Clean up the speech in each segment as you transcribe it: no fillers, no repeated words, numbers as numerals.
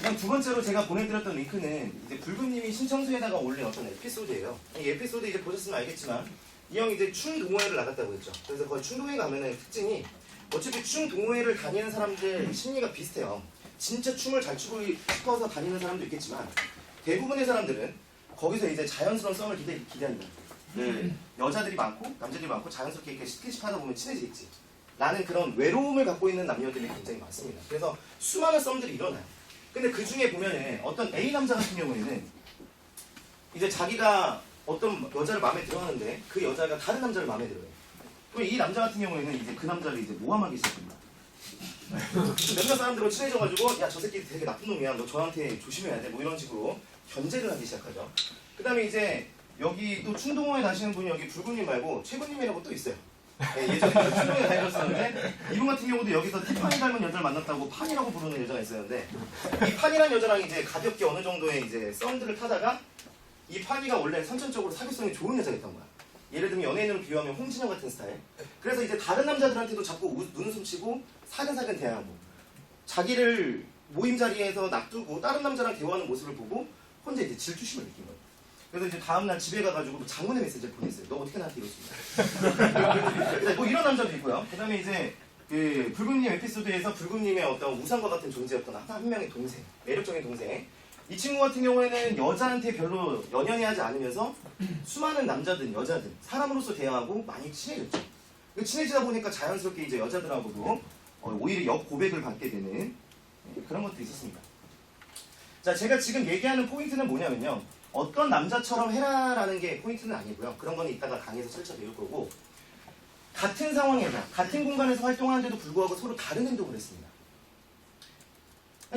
그냥 두 번째로 제가 보내드렸던 링크는 이제 불금님이 신청서에다가 올린 어떤 에피소드예요. 이 에피소드 이제 보셨으면 알겠지만 이 형이 이제 충동호회를 나갔다고 했죠. 그래서 거기 충동호회 가면은 특징이 어차피 충동호회를 다니는 사람들 심리가 비슷해요. 진짜 춤을 잘 추고 싶어서 다니는 사람도 있겠지만 대부분의 사람들은 거기서 이제 자연스러운 썸을 기대한다. 여자들이 많고 남자들이 많고 자연스럽게 이렇게 스킨십 하다 보면 친해지겠지. 라는 그런 외로움을 갖고 있는 남녀들이 굉장히 많습니다. 그래서 수많은 썸들이 일어나요. 근데 그 중에 보면은 어떤 A 남자 같은 경우에는 이제 자기가 어떤 여자를 마음에 들어 하는데 그 여자가 다른 남자를 마음에 들어요. 그럼 이 남자 같은 경우에는 이제 그 남자를 이제 모함하기 시작합니다. 몇몇 사람들과 친해져가지고 야 저 새끼 되게 나쁜 놈이야 너 저한테 조심해야 돼 뭐 이런 식으로 견제를 하기 시작하죠. 그 다음에 이제 여기 또 충동호에 다니시는 분이 여기 불구님 말고 최군님이라고 또 있어요. 네, 예전에 충동호에 다니셨었는데 이분 같은 경우도 여기서 티파니 닮은 여자를 만났다고 판이라고 부르는 여자가 있었는데 이 판이라는 여자랑 이제 가볍게 어느 정도의 이제 썸들을 타다가 이 판이가 원래 선천적으로 사교성이 좋은 여자였던 거야. 예를 들면 연예인으로 비유하면 홍진영 같은 스타일. 그래서 이제 다른 남자들한테도 자꾸 눈웃음 치고 사근사근 대하고 자기를 모임 자리에서 놔두고 다른 남자랑 대화하는 모습을 보고 혼자 이제 질투심을 느낀 거예요. 그래서 이제 다음날 집에 가가지고 장문의 메시지를 보냈어요. 너 어떻게 나한테 이러지? 뭐 이런 남자도 있고요. 그 다음에 이제 그 불금님 에피소드에서 불금님의 어떤 우상과 같은 존재였던 한 명의 동생, 매력적인 동생. 이 친구 같은 경우에는 여자한테 별로 연연해하지 않으면서 수많은 남자들, 여자들, 사람으로서 대화하고 많이 친해졌죠. 친해지다 보니까 자연스럽게 이제 여자들하고도 오히려 역고백을 받게 되는 그런 것도 있었습니다. 자, 제가 지금 얘기하는 포인트는 뭐냐면요. 어떤 남자처럼 해라라는 게 포인트는 아니고요. 그런 거는 이따가 강의에서 철저히 배울 거고 같은 상황에서, 같은 공간에서 활동하는데도 불구하고 서로 다른 행동을 했습니다.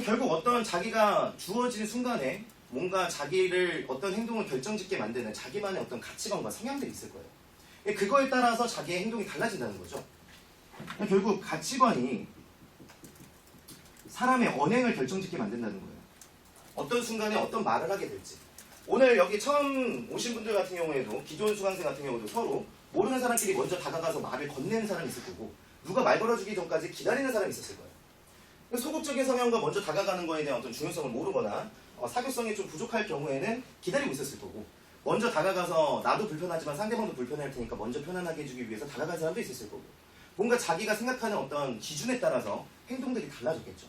결국 어떤 자기가 주어진 순간에 뭔가 자기를 어떤 행동을 결정짓게 만드는 자기만의 어떤 가치관과 성향들이 있을 거예요. 그거에 따라서 자기의 행동이 달라진다는 거죠. 결국 가치관이 사람의 언행을 결정짓게 만든다는 거예요. 어떤 순간에 어떤 말을 하게 될지. 오늘 여기 처음 오신 분들 같은 경우에도 기존 수강생 같은 경우도 서로 모르는 사람끼리 먼저 다가가서 말을 건네는 사람이 있을 거고 누가 말 걸어주기 전까지 기다리는 사람이 있었을 거예요. 소극적인 성향과 먼저 다가가는 거에 대한 어떤 중요성을 모르거나 사교성이 좀 부족할 경우에는 기다리고 있었을 거고 먼저 다가가서 나도 불편하지만 상대방도 불편할 테니까 먼저 편안하게 해주기 위해서 다가간 사람도 있었을 거고 뭔가 자기가 생각하는 어떤 기준에 따라서 행동들이 달라졌겠죠.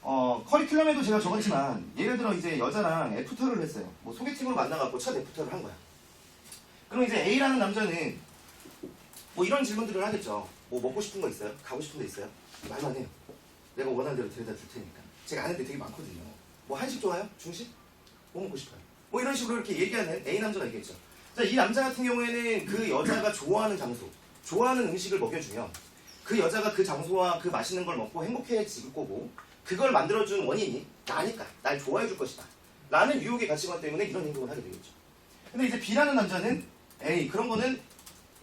커리큘럼에도 제가 적었지만 예를 들어 이제 여자랑 애프터를 했어요. 뭐 소개팅으로 만나갖고 첫 애프터를 한 거야. 그럼 이제 A라는 남자는 뭐 이런 질문들을 하겠죠. 뭐 먹고 싶은 거 있어요? 가고 싶은 데 있어요? 말도 안 해요. 내가 원하는 대로 데려다 줄 테니까. 제가 아는 데 되게 많거든요. 뭐 한식 좋아요? 중식? 뭐 먹고 싶어요? 뭐 이런 식으로 이렇게 얘기하는 A 남자가 있겠죠. 자, 이 남자 같은 경우에는 그 여자가 좋아하는 장소, 좋아하는 음식을 먹여주면 그 여자가 그 장소와 그 맛있는 걸 먹고 행복해질 거고 그걸 만들어준 원인이 나니까 날 좋아해 줄 것이다 라는 유혹의 가치관 때문에 이런 행동을 하게 되겠죠. 근데 이제 B라는 남자는 에이 그런 거는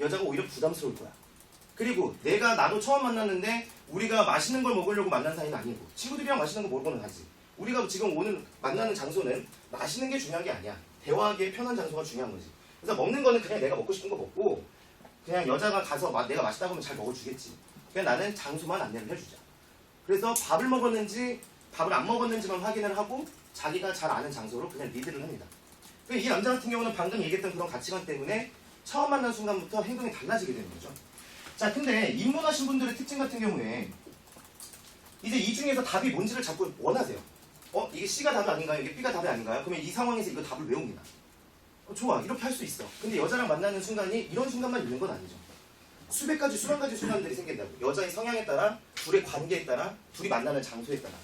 여자가 오히려 부담스러울 거야. 그리고 나도 처음 만났는데 우리가 맛있는 걸 먹으려고 만난 사이는 아니고 친구들이랑 맛있는 거 먹으러는 가지. 우리가 지금 오늘 만나는 장소는 맛있는 게 중요한 게 아니야. 대화하기에 편한 장소가 중요한 거지. 그래서 먹는 거는 그냥 내가 먹고 싶은 거 먹고 그냥 여자가 가서 내가 맛있다고 하면 잘 먹어주겠지. 그냥 나는 장소만 안내를 해주자. 그래서 밥을 먹었는지 밥을 안 먹었는지만 확인을 하고 자기가 잘 아는 장소로 그냥 리드를 합니다. 이 남자 같은 경우는 방금 얘기했던 그런 가치관 때문에 처음 만난 순간부터 행동이 달라지게 되는 거죠. 자, 근데 입문하신 분들의 특징 같은 경우에 이제 이 중에서 답이 뭔지를 자꾸 원하세요. 이게 C가 답이 아닌가요? 이게 B가 답이 아닌가요? 그러면 이 상황에서 이거 답을 외웁니다. 좋아, 이렇게 할 수 있어. 근데 여자랑 만나는 순간이 이런 순간만 있는 건 아니죠. 수백 가지, 수만 가지 순간들이 생긴다고. 여자의 성향에 따라, 둘의 관계에 따라, 둘이 만나는 장소에 따라.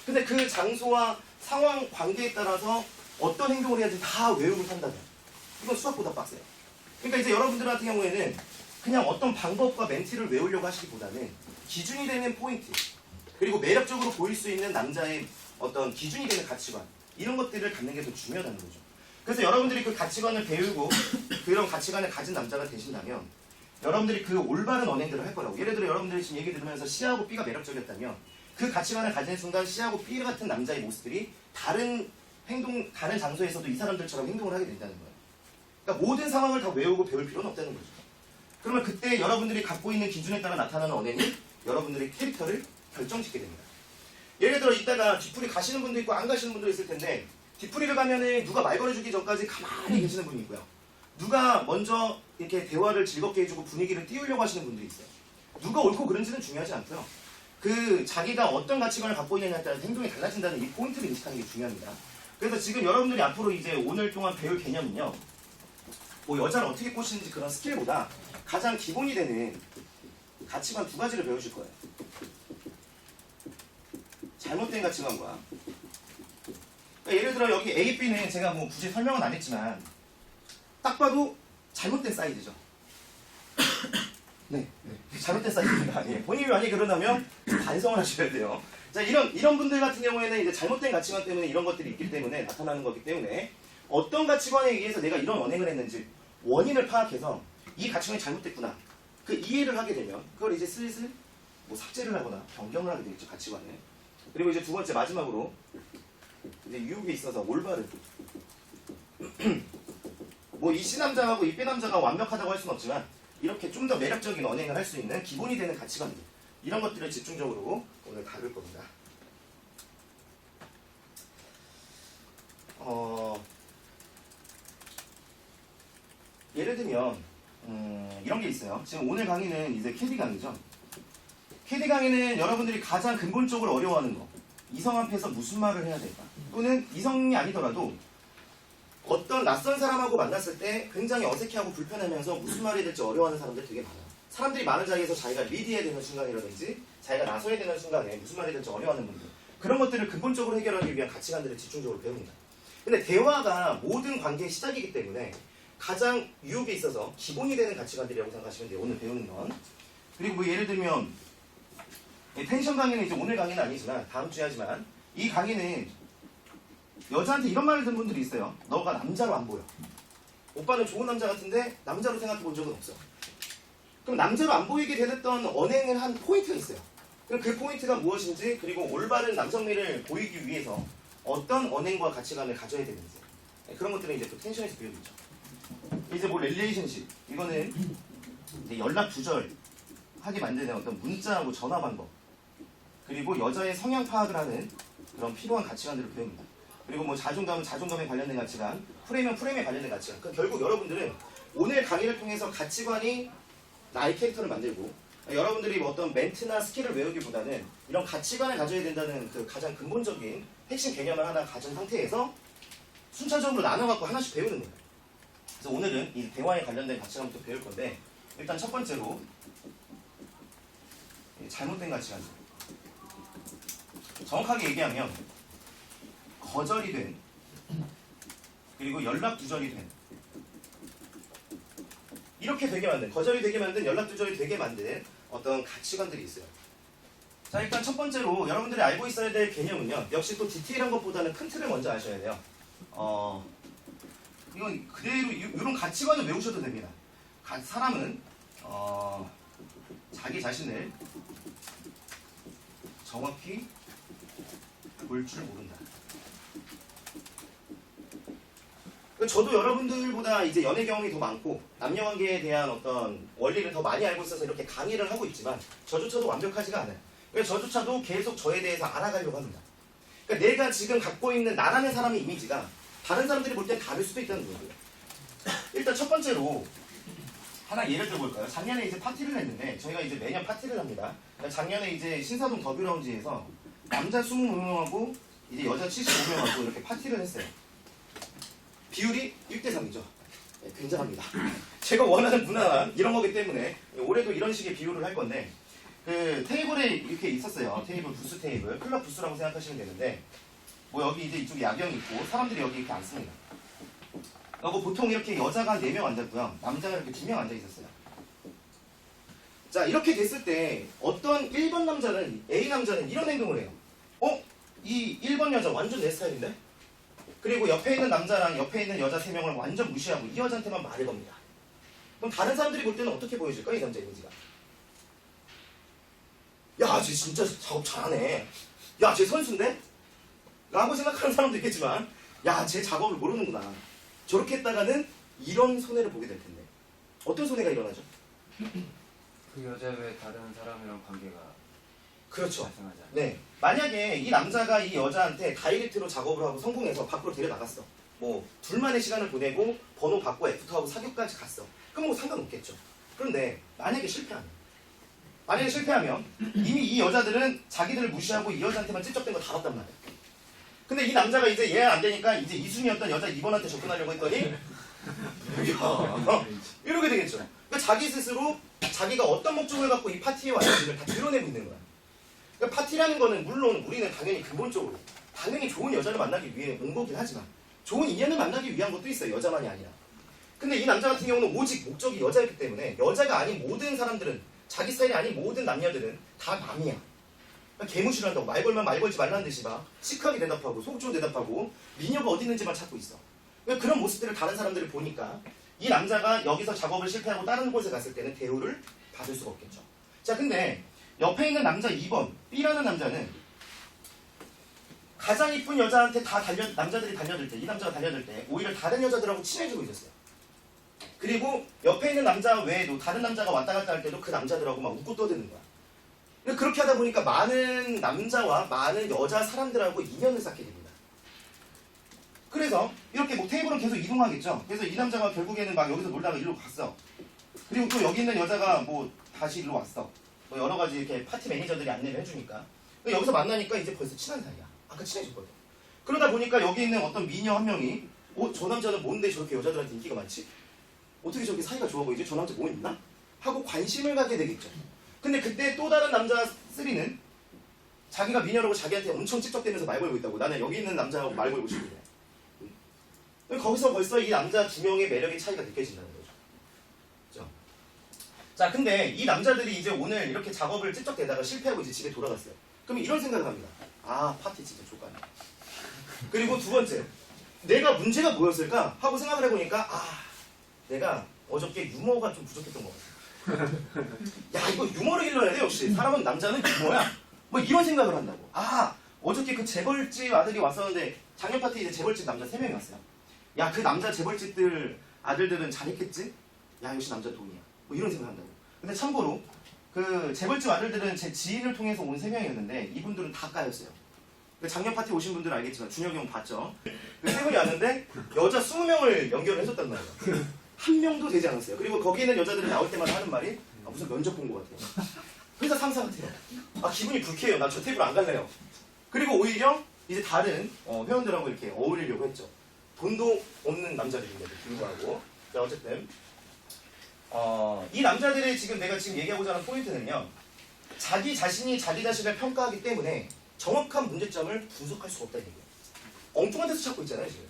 근데 그 장소와 상황, 관계에 따라서 어떤 행동을 해야지 다 외우고 산다면 이건 수학보다 빡세요. 그러니까 이제 여러분들 같은 경우에는 그냥 어떤 방법과 멘트를 외우려고 하시기보다는 기준이 되는 포인트 그리고 매력적으로 보일 수 있는 남자의 어떤 기준이 되는 가치관 이런 것들을 갖는 게 더 중요하다는 거죠. 그래서 여러분들이 그 가치관을 배우고 그런 가치관을 가진 남자가 되신다면 여러분들이 그 올바른 언행들을 할 거라고. 예를 들어 여러분들이 지금 얘기 들으면서 C하고 B가 매력적이었다면 그 가치관을 가진 순간 C하고 B 같은 남자의 모습들이 다른 장소에서도 이 사람들처럼 행동을 하게 된다는 거예요. 그러니까 모든 상황을 다 외우고 배울 필요는 없다는 거죠. 그러면 그때 여러분들이 갖고 있는 기준에 따라 나타나는 언행이 여러분들의 캐릭터를 결정짓게 됩니다. 예를 들어 들어 이따가 뒤풀이 가시는 분도 있고 안 가시는 분도 있을 텐데 뒤풀이를 가면은 누가 말 걸어주기 전까지 가만히 계시는 분이 있고요. 누가 먼저 이렇게 대화를 즐겁게 해주고 분위기를 띄우려고 하시는 분도 있어요. 누가 옳고 그른지는 중요하지 않고요. 그 자기가 어떤 가치관을 갖고 있느냐에 따라 행동이 달라진다는 이 포인트를 인식하는 게 중요합니다. 그래서 지금 여러분들이 앞으로 이제 오늘 동안 배울 개념은요. 뭐 여자를 어떻게 꼬시는지 그런 스킬보다 가장 기본이 되는 가치관 두 가지를 배우실 거예요. 잘못된 가치관과 그러니까 예를 들어 여기 A, B는 제가 뭐 굳이 설명은 안 했지만 딱 봐도 잘못된 사이즈죠. 네, 잘못된 사이즈입니다. 예. 본인이 만약에 그러다면 반성을 하셔야 돼요. 자, 이런 분들 같은 경우에는 이제 잘못된 가치관 때문에 이런 것들이 있기 때문에 나타나는 거기 때문에 어떤 가치관에 의해서 내가 이런 언행을 했는지 원인을 파악해서 이 가치관이 잘못됐구나. 그 이해를 하게 되면 그걸 이제 슬슬 뭐 삭제를 하거나 변경을 하게 되겠죠, 가치관을. 그리고 이제 두 번째 마지막으로 이제 유혹에 있어서 올바른 뭐 이 C 남자하고 이 B 남자가 완벽하다고 할 수는 없지만 이렇게 좀 더 매력적인 언행을 할 수 있는 기본이 되는 가치관들 이런 것들을 집중적으로 오늘 다룰 겁니다. 예를 들면 이런 게 있어요. 지금 오늘 강의는 이제 캐디 강의죠. 캐디 강의는 여러분들이 가장 근본적으로 어려워하는 거 이성 앞에서 무슨 말을 해야 될까 또는 이성이 아니더라도 어떤 낯선 사람하고 만났을 때 굉장히 어색해하고 불편하면서 무슨 말이 될지 어려워하는 사람들 되게 많아요. 사람들이 많은 자리에서 자기가 리드해야 되는 순간이라든지 자기가 나서야 되는 순간에 무슨 말이 될지 어려워하는 분들 그런 것들을 근본적으로 해결하기 위한 가치관들을 집중적으로 배웁니다. 근데 대화가 모든 관계의 시작이기 때문에 가장 유혹에 있어서 기본이 되는 가치관들이라고 생각하시면 돼요. 오늘 배우는 건. 그리고 뭐 예를 들면 텐션 강의는 이제 오늘 강의는 아니지만 다음 주에 하지만 이 강의는 여자한테 이런 말을 듣는 분들이 있어요. 너가 남자로 안 보여. 오빠는 좋은 남자 같은데 남자로 생각해 본 적은 없어. 그럼 남자로 안 보이게 되었던 언행을 한 포인트가 있어요. 그럼 그 포인트가 무엇인지 그리고 올바른 남성미를 보이기 위해서 어떤 언행과 가치관을 가져야 되는지 그런 것들은 이제 또 텐션에서 배우죠. 이제 뭐 릴레이션십 이거는 이제 연락 두절하게 만드는 어떤 문자하고 전화 방법 그리고 여자의 성향 파악을 하는 그런 필요한 가치관들을 배웁니다. 그리고 뭐 자존감은 자존감에 관련된 가치관, 프레임은 프레임에 관련된 가치관. 그럼 결국 여러분들은 오늘 강의를 통해서 가치관이 나의 캐릭터를 만들고 여러분들이 뭐 어떤 멘트나 스킬을 외우기보다는 이런 가치관을 가져야 된다는 그 가장 근본적인 핵심 개념을 하나 가진 상태에서 순차적으로 나눠갖고 하나씩 배우는 거예요. 그래서 오늘은 이 대화에 관련된 가치관부터 배울 건데 일단 첫 번째로 잘못된 가치관. 정확하게 얘기하면 거절이 된 그리고 연락 두절이 된 이렇게 되게 만든 거절이 되게 만든 연락 두절이 되게 만든 어떤 가치관들이 있어요. 자 일단 첫 번째로 여러분들이 알고 있어야 될 개념은요. 역시 또 디테일한 것보다는 큰 틀을 먼저 아셔야 돼요. 이건 그대로 이런 가치관을 외우셔도 됩니다. 사람은 자기 자신을 정확히 볼 줄 모른다. 저도 여러분들보다 이제 연애 경험이 더 많고 남녀관계에 대한 어떤 원리를 더 많이 알고 있어서 이렇게 강의를 하고 있지만 저조차도 완벽하지가 않아요. 그래서 저조차도 계속 저에 대해서 알아가려고 합니다. 그러니까 내가 지금 갖고 있는 나라는 사람의 이미지가 다른 사람들이 볼 때 다를 수도 있다는 거고요. 일단 첫 번째로 하나 예를 들어볼까요? 작년에 이제 파티를 했는데 저희가 이제 매년 파티를 합니다. 그러니까 작년에 이제 신사동 더뷰라운지에서 남자 20명하고 이제 여자 75명하고 이렇게 파티를 했어요. 비율이 1대3이죠. 네, 굉장합니다. 제가 원하는 문화는 이런 거기 때문에 올해도 이런 식의 비율을 할 건데 그 테이블에 이렇게 있었어요. 테이블, 부스 테이블. 클럽 부스라고 생각하시면 되는데 뭐 여기 이제 이쪽에 야경이 있고 사람들이 여기 이렇게 앉습니다. 뭐 보통 이렇게 여자가 4명 앉았고요. 남자가 이렇게 2명 앉아 있었어요. 자 이렇게 됐을 때 어떤 1번 남자는 A 남자는 이런 행동을 해요. 이 1번 여자 완전 내 스타일인데? 그리고 옆에 있는 남자랑 옆에 있는 여자 3명을 완전 무시하고 이 여자한테만 말을 겁니다. 그럼 다른 사람들이 볼 때는 어떻게 보여질까? 이 남자 이미지가. 야, 쟤 진짜 작업 잘하네. 야, 쟤 선수인데? 라고 생각하는 사람도 있겠지만 야, 쟤 작업을 모르는구나. 저렇게 했다가는 이런 손해를 보게 될 텐데 어떤 손해가 일어나죠? 그 여자 외 다른 사람이랑 관계가 그렇죠. 발생하지 않아요. 네. 만약에 이 남자가 이 여자한테 다이렉트로 작업을 하고 성공해서 밖으로 데려나갔어. 뭐 둘만의 시간을 보내고 번호 받고 애프터하고 사귀까지 갔어. 그럼 뭐 상관없겠죠. 그런데 만약에 실패하면 이미 이 여자들은 자기들을 무시하고 이 여자한테만 찝쩍댄 거 다 봤단 말이야. 근데 이 남자가 이제 얘 안 되니까 이제 이순이었던 여자 2번한테 접근하려고 했더니 이러게 되겠죠. 그러니까 자기 스스로 자기가 어떤 목적을 갖고 이 파티에 왔는지를 다 드러내고 있는 거야. 그러니까 파티라는 거는 물론 우리는 당연히 근본적으로 당연히 좋은 여자를 만나기 위해 온 거긴 하지만 좋은 인연을 만나기 위한 것도 있어요. 여자만이 아니라. 근데 이 남자 같은 경우는 오직 목적이 여자였기 때문에 여자가 아닌 모든 사람들은 자기 스타일이 아닌 모든 남녀들은 다 남이야. 그러니까 개무시를 한다고 말 걸면 말 걸지 말라는 듯이 막 시크하게 대답하고 속 좋은 대답하고 미녀가 어디 있는지만 찾고 있어. 그러니까 그런 모습들을 다른 사람들이 보니까 이 남자가 여기서 작업을 실패하고 다른 곳에 갔을 때는 대우를 받을 수가 없겠죠. 자, 근데 옆에 있는 남자 2번 B라는 남자는 가장 이쁜 여자한테 남자들이 달려들 때, 이 남자가 달려들 때 오히려 다른 여자들하고 친해지고 있었어요. 그리고 옆에 있는 남자 외에도 다른 남자가 왔다 갔다 할 때도 그 남자들하고 막 웃고 떠드는 거야. 그렇게 하다 보니까 많은 남자와 많은 여자 사람들하고 인연을 쌓게 됩니다. 그래서 이렇게 뭐 테이블은 계속 이동하겠죠. 그래서 이 남자가 결국에는 막 여기서 놀다가 일로 갔어. 그리고 또 여기 있는 여자가 뭐 다시 일로 왔어. 뭐 여러 가지 이렇게 파티 매니저들이 안내를 해주니까 여기서 만나니까 이제 벌써 친한 사이야. 아까 친해졌거든. 그러다 보니까 여기 있는 어떤 미녀 한 명이 저 남자는 뭔데 저렇게 여자들한테 인기가 많지? 어떻게 저렇게 사이가 좋아 보이지? 저 남자 뭐 있나? 하고 관심을 갖게 되겠죠. 근데 그때 또 다른 남자 3는 자기가 미녀라고 자기한테 엄청 찝쩍대면서 말 걸고 있다고. 나는 여기 있는 남자하고 말 걸고 싶은데. 거기서 벌써 이 남자 2명의 매력의 차이가 느껴진다는 거죠. 그렇죠? 자, 근데 이 남자들이 이제 오늘 이렇게 작업을 찝쩍대다가 실패하고 이제 집에 돌아갔어요. 그럼 이런 생각을 합니다. 아, 파티 진짜 족같네. 그리고 두 번째, 내가 문제가 뭐였을까 하고 생각을 해보니까 내가 어저께 유머가 좀 부족했던 것 같아. 야, 이거 유머를 길러야 돼. 역시 사람은 남자는 유머야. 뭐 이런 생각을 한다고. 어저께 그 재벌집 아들이 왔었는데 작년 파티 이제 재벌집 남자 3명이 왔어요. 야, 그 남자 재벌집들 아들들은 잘했겠지? 야, 역시 남자 돈이야. 뭐 이런 생각을 한다고. 근데 참고로 그 재벌집 아들들은 제 지인을 통해서 온 3명이었는데 이분들은 다 까였어요. 작년 파티 오신 분들은 알겠지만 준혁이 형 봤죠? 그 3분이 왔는데 여자 20명을 연결을 해줬단 말이에요. 한 명도 되지 않았어요. 그리고 거기 있는 여자들이 나올 때마다 하는 말이 무슨 면접 본 것 같아요. 회사 상사 같아요. 기분이 불쾌해요. 나 저 테이블 안 갈래요. 그리고 오히려 이제 다른 회원들하고 이렇게 어울리려고 했죠. 돈도 없는 남자들인데도 불구하고. 자, 어쨌든 이 남자들의 내가 지금 얘기하고자 하는 포인트는요. 자기 자신이 자기 자신을 평가하기 때문에 정확한 문제점을 분석할 수가 없다는 얘기예요. 엉뚱한 데서 찾고 있잖아요, 지금.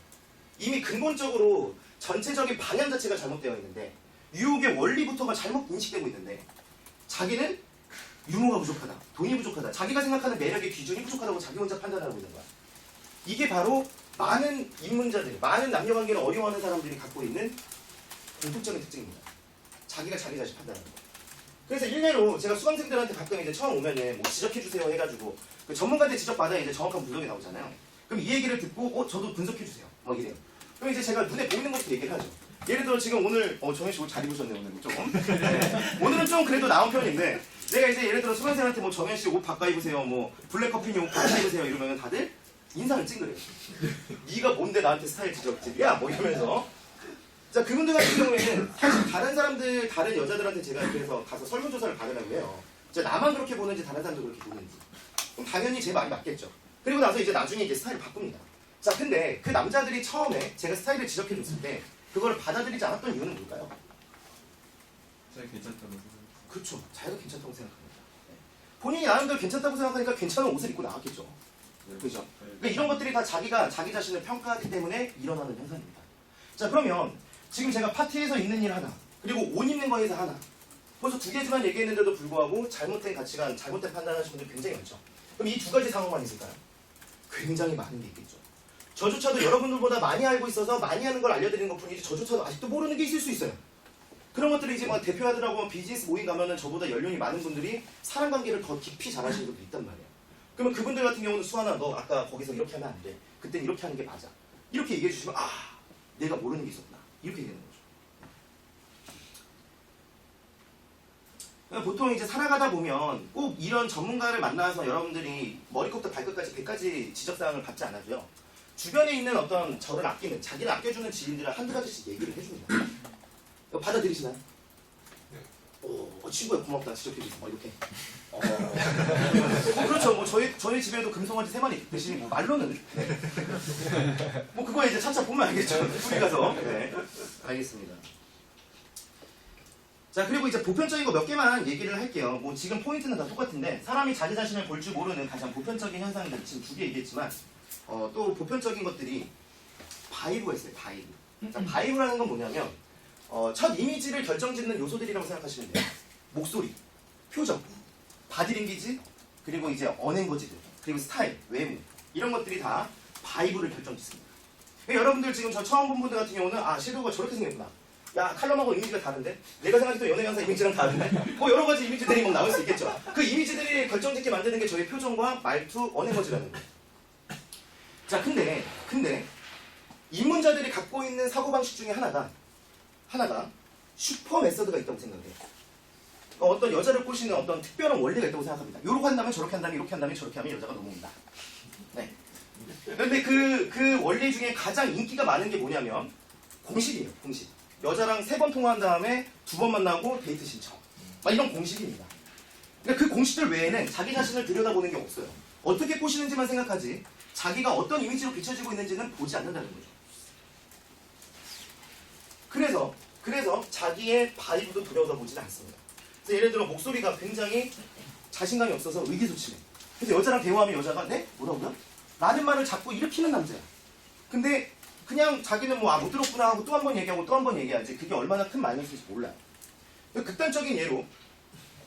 이미 근본적으로 전체적인 방향 자체가 잘못되어 있는데 유혹의 원리부터가 잘못 인식되고 있는데 자기는 유머가 부족하다, 돈이 부족하다, 자기가 생각하는 매력의 기준이 부족하다고 자기 혼자 판단하고 있는 거야. 이게 바로 많은 입문자들, 많은 남녀관계를 어려워하는 사람들이 갖고 있는 공통적인 특징입니다. 자기가 자기 자신 판단하는 거. 그래서 일례로 제가 수강생들한테 가끔 이제 처음 오면은 뭐 지적해주세요 해가지고 그 전문가한테 지적받아야 이제 정확한 분석이 나오잖아요. 그럼 이 얘기를 듣고 저도 분석해주세요. 막 이래요. 그럼 이제 제가 눈에 보이는 것부터 얘기를 하죠. 예를 들어 지금 오늘 정현 씨 옷 잘 입으셨네요. 오늘 조금. 네. 오늘은 좀 그래도 나온 편인데 내가 이제 예를 들어 수강생한테 뭐 정현 씨 옷 바꿔 입으세요. 뭐 블랙커피님 옷 바꿔 입으세요. 이러면 다들 인상을 찡그려요. 네가 뭔데 나한테 스타일 지적질이야? 뭐 이러면서. 자, 그분들 같은 경우에는 사실 다른 사람들, 다른 여자들한테 제가 그래서 가서 설문조사를 받으라고 해요. 나만 그렇게 보는지 다른 사람도 그렇게 보는지. 그럼 당연히 제 말이 맞겠죠. 그리고 나서 이제 나중에 이제 스타일을 바꿉니다. 자, 근데 그 남자들이 처음에 제가 스타일을 지적해줬을 때 그걸 받아들이지 않았던 이유는 뭘까요? 제가 괜찮다고 생각해요. 그렇죠. 자기가 괜찮다고 생각합니다. 네. 본인이 나름대로 괜찮다고 생각하니까 괜찮은 옷을 입고 나왔겠죠. 네. 그렇죠. 그러니까 이런 것들이 다 자기가 자기 자신을 평가하기 때문에 일어나는 현상입니다. 자, 그러면 지금 제가 파티에서 있는 일 하나, 그리고 옷 입는 거에서 하나, 벌써 2개지만 얘기했는데도 불구하고 잘못된 가치관, 잘못된 판단하시는 분들 굉장히 많죠. 그럼 이 2가지 상황만 있을까요? 굉장히 많은 게 있겠죠. 저조차도 여러분들보다 많이 알고 있어서 많이 하는 걸 알려드리는 것뿐이지 저조차도 아직도 모르는 게 있을 수 있어요. 그런 것들이 이제 막 대표하더라고 비즈니스 모임 가면은 저보다 연륜이 많은 분들이 사람 관계를 더 깊이 잘 하시는 분들이 있단 말이에요. 그러면 그분들 같은 경우는 수아나 너 아까 거기서 이렇게 하면 안 돼. 그땐 이렇게 하는 게 맞아. 이렇게 얘기해 주시면 내가 모르는 게 있었구나. 이렇게 얘기하는 거죠. 보통 이제 살아가다 보면 꼭 이런 전문가를 만나서 여러분들이 머리끝부터 발끝까지 100가지 지적사항을 받지 않아도요. 주변에 있는 어떤 저를 아끼는, 자기를 아껴주는 지인들을 한두 가지씩 얘기를 해줍니다. 이거 받아들이시나요? 오, 친구야 고맙다 지적해줘서 뭐 이렇게. 그렇죠. 뭐 저희 집에도 금송아지 3마리 있듯이 뭐 말로는. 네. 뭐 그거 이제 차차 보면 알겠죠. 우리 가서. 네. 알겠습니다. 자, 그리고 이제 보편적인 거 몇 개만 얘기를 할게요. 뭐 지금 포인트는 다 똑같은데 사람이 자기 자신을 볼 줄 모르는 가장 보편적인 현상들 지금 2개 얘기했지만 또 보편적인 것들이 바이브가 있어요. 바이브. 자, 바이브라는 건 뭐냐면 첫 이미지를 결정짓는 요소들이라고 생각하시면 돼요. 목소리, 표정, 바디랭귀지, 그리고 이제 언행거지들, 그리고 스타일, 외모 이런 것들이 다 바이브를 결정짓습니다. 그러니까 여러분들 지금 저 처음 본 분들 같은 경우는 아 섀도우가 저렇게 생겼구나. 야 칼럼하고 이미지가 다른데? 내가 생각했던 연예연사 이미지랑 다른데? 뭐 여러 가지 이미지들이 막 나올 수 있겠죠. 그 이미지들이 결정짓게 만드는 게 저희 표정과 말투, 언행거지라는 거예요. 자 근데 입문자들이 갖고 있는 사고방식 중에 하나가 슈퍼 메서드가 있다고 생각해요. 어떤 여자를 꼬시는 어떤 특별한 원리가 있다고 생각합니다. 요렇게 한다면 저렇게 한다면 이렇게 한다면 저렇게 하면 여자가 넘어온다. 네. 그런데 그 원리 중에 가장 인기가 많은 게 뭐냐면 공식이에요. 공식. 여자랑 3번 통화한 다음에 2번 만나고 데이트 신청. 막 이런 공식입니다. 그러니까 그 공식들 외에는 자기 자신을 들여다보는 게 없어요. 어떻게 꼬시는지만 생각하지 자기가 어떤 이미지로 비춰지고 있는지는 보지 않는다는 거죠. 그래서 자기의 바이브도 들여다보지는 않습니다. 그래서 예를 들어 목소리가 굉장히 자신감이 없어서 의기소침해. 그래서 여자랑 대화하면 여자가 네? 뭐라고요? 라는 말을 자꾸 일으키는 남자야. 근데 그냥 자기는 뭐 못 들었구나 하고 또 한 번 얘기하고 또 한 번 얘기하지 그게 얼마나 큰 마이너스인지 몰라요. 극단적인 예로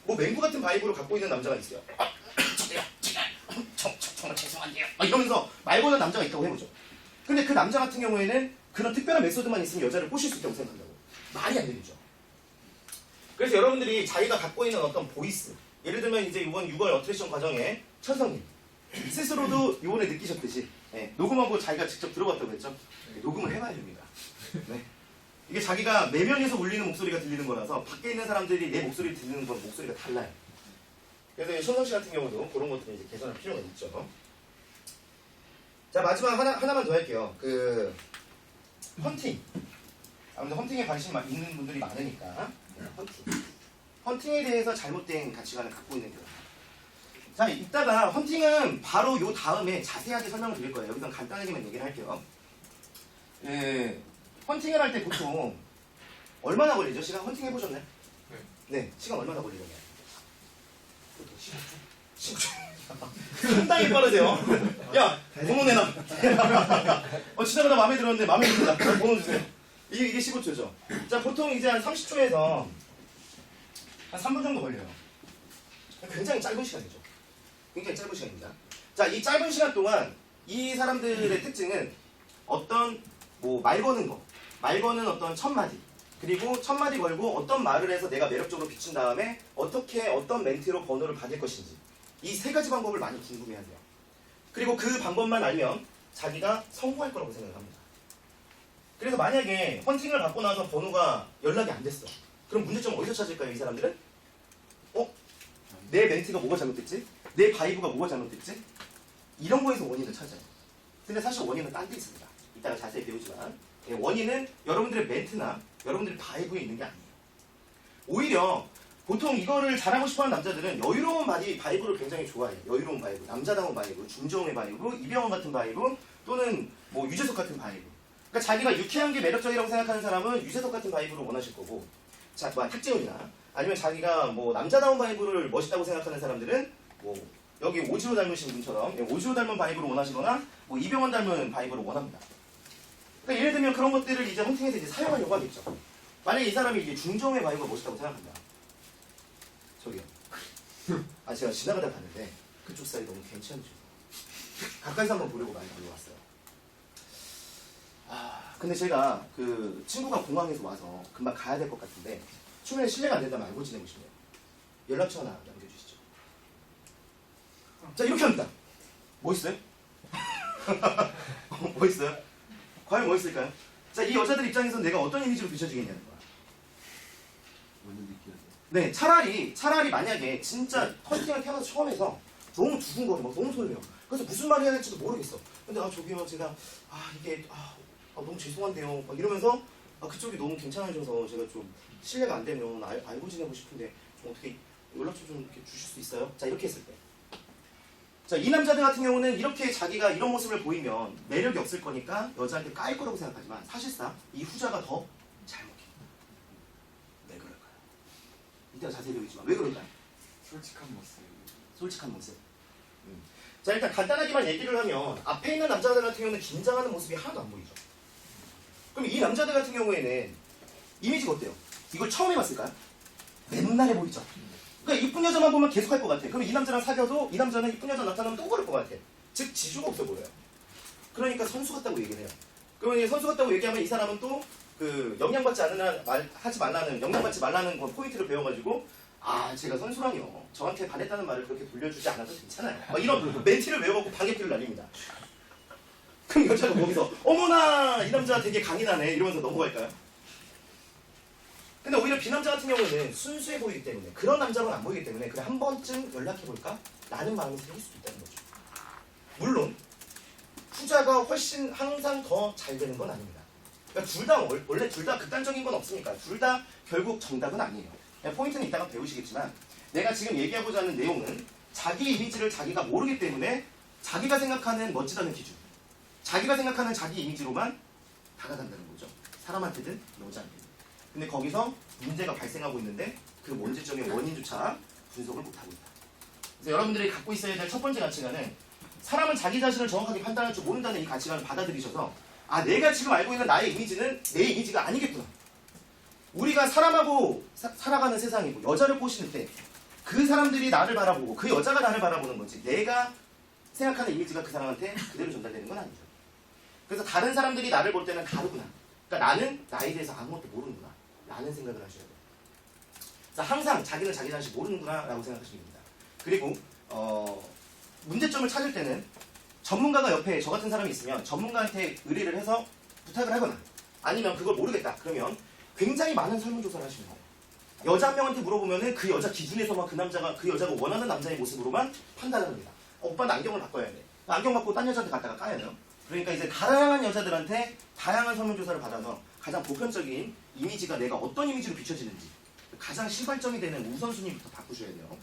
뭐 맹구 같은 바이브를 갖고 있는 남자가 있어요. 정말 죄송한데요. 막 이러면서 말 거는 남자가 있다고 해보죠. 근데 그 남자 같은 경우에는 그런 특별한 메소드만 있으면 여자를 꼬실 수 있다고 생각한다고. 말이 안 되죠. 그래서 여러분들이 자기가 갖고 있는 어떤 보이스, 예를 들면 이제 이번 6월 어트랙션 과정에 천성님 스스로도 이번에 느끼셨듯이 녹음하고 자기가 직접 들어봤다고 했죠. 녹음을 해봐야 됩니다. 네. 이게 자기가 내면에서 울리는 목소리가 들리는 거라서 밖에 있는 사람들이 내 목소리를 듣는 건 목소리가 달라요. 그래서 천성 씨 같은 경우도 그런 것들을 이제 개선할 필요가 있죠. 자 마지막 하나만 더 할게요. 그 헌팅. 아무튼 헌팅에 관심 있는 분들이 많으니까 헌팅에 대해서 잘못된 가치관을 갖고 있는 거예요. 자 이따가 헌팅은 바로 요 다음에 자세하게 설명을 드릴 거예요. 여기서 간단하게만 얘기를 할게요. 헌팅을 할 때 보통 얼마나 걸리죠? 시간 헌팅 해보셨나요? 네. 시간 얼마나 걸리려나요? 15초. 상당히 빠르세요. 야 번호 내놔. 지나가다 마음에 들었는데 마음에 듭니다. 번호 주세요. 이게 15초죠. 자 보통 이제 한 30초에서 한 3분 정도 걸려요. 굉장히 짧은 시간이죠. 굉장히 짧은 시간입니다. 자 이 짧은 시간 동안 이 사람들의 특징은 어떤 뭐 말 거는 거, 말 거는 어떤 첫 마디, 그리고 첫 마디 걸고 어떤 말을 해서 내가 매력적으로 비춘 다음에 어떻게 어떤 멘트로 번호를 받을 것인지 이 3가지 방법을 많이 궁금해하세요. 그리고 그 방법만 알면 자기가 성공할 거라고 생각합니다. 그래서 만약에 헌팅을 받고 나서 번호가 연락이 안 됐어. 그럼 문제점 어디서 찾을까요, 이 사람들은? 내 멘트가 뭐가 잘못됐지? 내 바이브가 뭐가 잘못됐지? 이런 거에서 원인을 찾아요. 근데 사실 원인은 딴 데 있습니다. 이따가 자세히 배우지만 원인은 여러분들의 멘트나 여러분들의 바이브에 있는 게 아니에요. 오히려 보통 이거를 잘하고 싶어하는 남자들은 여유로운 바이브를 굉장히 좋아해요. 여유로운 바이브, 남자다운 바이브, 준정의 바이브, 이병헌 같은 바이브, 또는 뭐 유재석 같은 바이브. 그러니까 자기가 유쾌한 게 매력적이라고 생각하는 사람은 유재석 같은 바이브를 원하실 거고, 자, 뭐 탁재훈이나 아니면 자기가 뭐 남자다운 바이브를 멋있다고 생각하는 사람들은 뭐 여기 오지호 닮으신 분처럼 오지호 닮은 바이브를 원하시거나 뭐 이병헌 닮은 바이브를 원합니다. 그러니까 예를 들면 그런 것들을 이제 헌팅에서 이제 사용하려고 하겠죠. 만약에 이 사람이 이제 중정의 바이브가 멋있다고 생각한다. 저기요. 제가 지나가다 봤는데 그쪽 사이 너무 괜찮으셔서 가까이서 한번 보려고 많이 달려왔어요. 근데 제가 그 친구가 공항에서 와서 금방 가야 될 것 같은데 초면에 실례가 안 된다면 알고 지내고 싶네요. 연락처 하나 남겨주시죠. 자 이렇게 합니다. 뭐 있어요? 뭐 있어요? 과연 뭐 있을까요? 자 이 여자들 입장에서 내가 어떤 이미지로 비춰지겠냐는 거야. 완전 느끼하죠. 네, 차라리 만약에 진짜 헌팅을 태어나서 처음 해서 너무 두근거려, 막 너무 설레요. 그래서 무슨 말 해야 될지도 모르겠어. 근데 저기요, 제가 이게 너무 죄송한데요. 막 이러면서 그쪽이 너무 괜찮아져서 제가 좀 실례가 안 되면 알고 지내고 싶은데 좀 어떻게 연락처 좀 이렇게 주실 수 있어요? 자, 이렇게 했을 때. 자, 이 남자들 같은 경우는 이렇게 자기가 이런 모습을 보이면 매력이 없을 거니까 여자한테 까일 거라고 생각하지만 사실상 이 후자가 더 잘못해. 왜 그럴까요? 이따가 자세히 배우지만 왜 그럴까요? 솔직한 모습. 솔직한 모습. 자, 일단 간단하게만 얘기를 하면 앞에 있는 남자들 같은 경우는 긴장하는 모습이 하나도 안 보이죠. 그럼 이 남자들 같은 경우에는 이미지가 어때요? 이걸 처음 해봤을까요? 맨날 해보이죠. 그러니까 이쁜 여자만 보면 계속 할 것 같아. 그럼 이 남자랑 사귀어도 이 남자는 이쁜 여자 나타나면 또 그럴 것 같아. 즉 지주가 없어 보여요. 그러니까 선수 같다고 얘기를 해요. 그러면 이 선수 같다고 얘기하면 이 사람은 또 그 영향받지 하지 말라는 영향받지 말라는 그 포인트를 배워가지고 제가 선수랑요 저한테 반했다는 말을 그렇게 돌려주지 않아도 괜찮아요. 이런 멘트를 외워갖고 방해피를 날립니다. 그럼 여자가 거기서 어머나 이 남자 되게 강인하네 이러면서 넘어갈까요? 근데 오히려 B 남자 같은 경우는 순수해 보이기 때문에 그런 남자로는 안 보이기 때문에 그래 한 번쯤 연락해볼까? 라는 마음이 생길 수도 있다는 거죠. 물론 후자가 훨씬 항상 더 잘 되는 건 아닙니다. 그러니까 원래 둘 다 극단적인 건 없으니까 둘 다 결국 정답은 아니에요. 포인트는 이따가 배우시겠지만 내가 지금 얘기하고자 하는 내용은 자기 이미지를 자기가 모르기 때문에 자기가 생각하는 멋지다는 기준 자기가 생각하는 자기 이미지로만 다가간다는 거죠. 사람한테든 여자한테든. 근데 거기서 문제가 발생하고 있는데 그 문제점의 원인조차 분석을 못하고 있다. 그래서 여러분들이 갖고 있어야 될 첫 번째 가치관은 사람은 자기 자신을 정확하게 판단할 줄 모른다는 이 가치관을 받아들이셔서 내가 지금 알고 있는 나의 이미지는 내 이미지가 아니겠구나. 우리가 사람하고 살아가는 세상이고 여자를 꼬시는 때 그 사람들이 나를 바라보고 그 여자가 나를 바라보는 거지 내가 생각하는 이미지가 그 사람한테 그대로 전달되는 건 아니죠. 그래서 다른 사람들이 나를 볼 때는 다르구나. 그러니까 나는 나에 대해서 아무것도 모르는구나 라는 생각을 하셔야 돼요. 그래서 항상 자기는 자기 자신 모르는구나 라고 생각하시면 됩니다. 그리고 문제점을 찾을 때는 전문가가 옆에 저 같은 사람이 있으면 전문가한테 의뢰를 해서 부탁을 하거나 아니면 그걸 모르겠다 그러면 굉장히 많은 설문조사를 하시면 돼요. 여자 한 명한테 물어보면은 그 여자 기준에서만 그 여자가 원하는 남자의 모습으로만 판단을 합니다. 오빠는 안경을 바꿔야 돼. 안경 받고 딴 여자한테 갖다가 까야 돼요. 그러니까 이제 다양한 여자들한테 다양한 설문조사를 받아서 가장 보편적인 이미지가 내가 어떤 이미지로 비춰지는지 가장 시발점이 되는 우선순위부터 바꾸셔야 돼요.